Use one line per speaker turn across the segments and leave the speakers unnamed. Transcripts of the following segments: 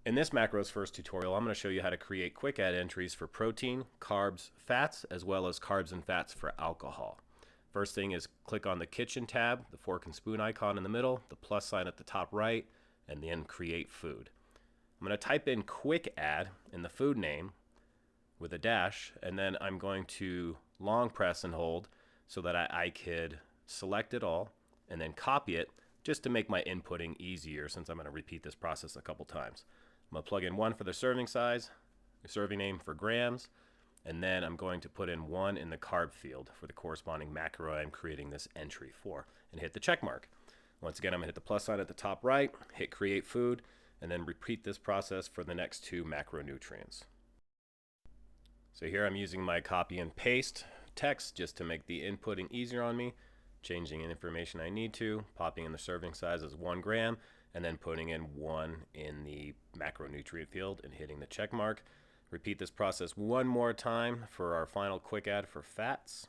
In this MacrosFirst tutorial, I'm going to show you how to create quick add entries for protein, carbs, fats, as well as carbs and fats for alcohol. First thing is click on the kitchen tab, the fork and spoon icon in the middle, the plus sign at the top right, and then create food. I'm going to type in quick add in the food name with a dash, and then I'm going to long press and hold so that I could select it all and then copy it just to make my inputting easier, since I'm going to repeat this process a couple times. I'm going to plug in 1 for the serving size, the serving name for grams, and then I'm going to put in 1 in the carb field for the corresponding macro I'm creating this entry for, and hit the check mark. Once again, I'm going to hit the plus sign at the top right, hit create food, and then repeat this process for the next 2 macronutrients. So here I'm using my copy and paste text just to make the inputting easier on me, changing in information I need to, popping in the serving size as 1 gram, and then putting in 1 in the macronutrient field and hitting the check mark. Repeat this process one more time for our final quick add for fats.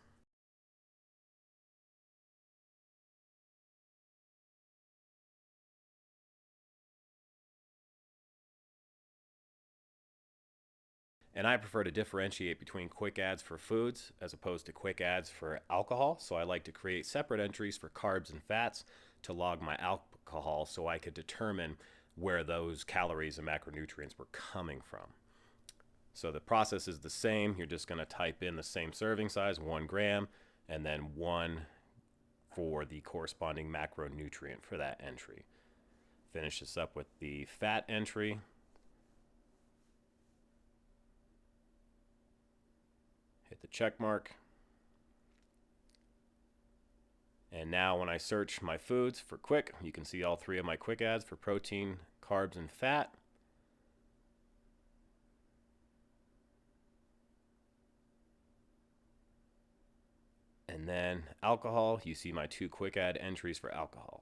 And I prefer to differentiate between quick adds for foods as opposed to quick adds for alcohol. So I like to create separate entries for carbs and fats to log my alcohol so I could determine where those calories and macronutrients were coming from. So the process is the same. You're just going to type in the same serving size, 1 gram, and then 1 for the corresponding macronutrient for that entry. Finish this up with the fat entry. Hit the check mark. And now when I search my foods for quick, you can see all 3 of my quick adds for protein, carbs, and fat. And then alcohol, you see my 2 quick add entries for alcohol.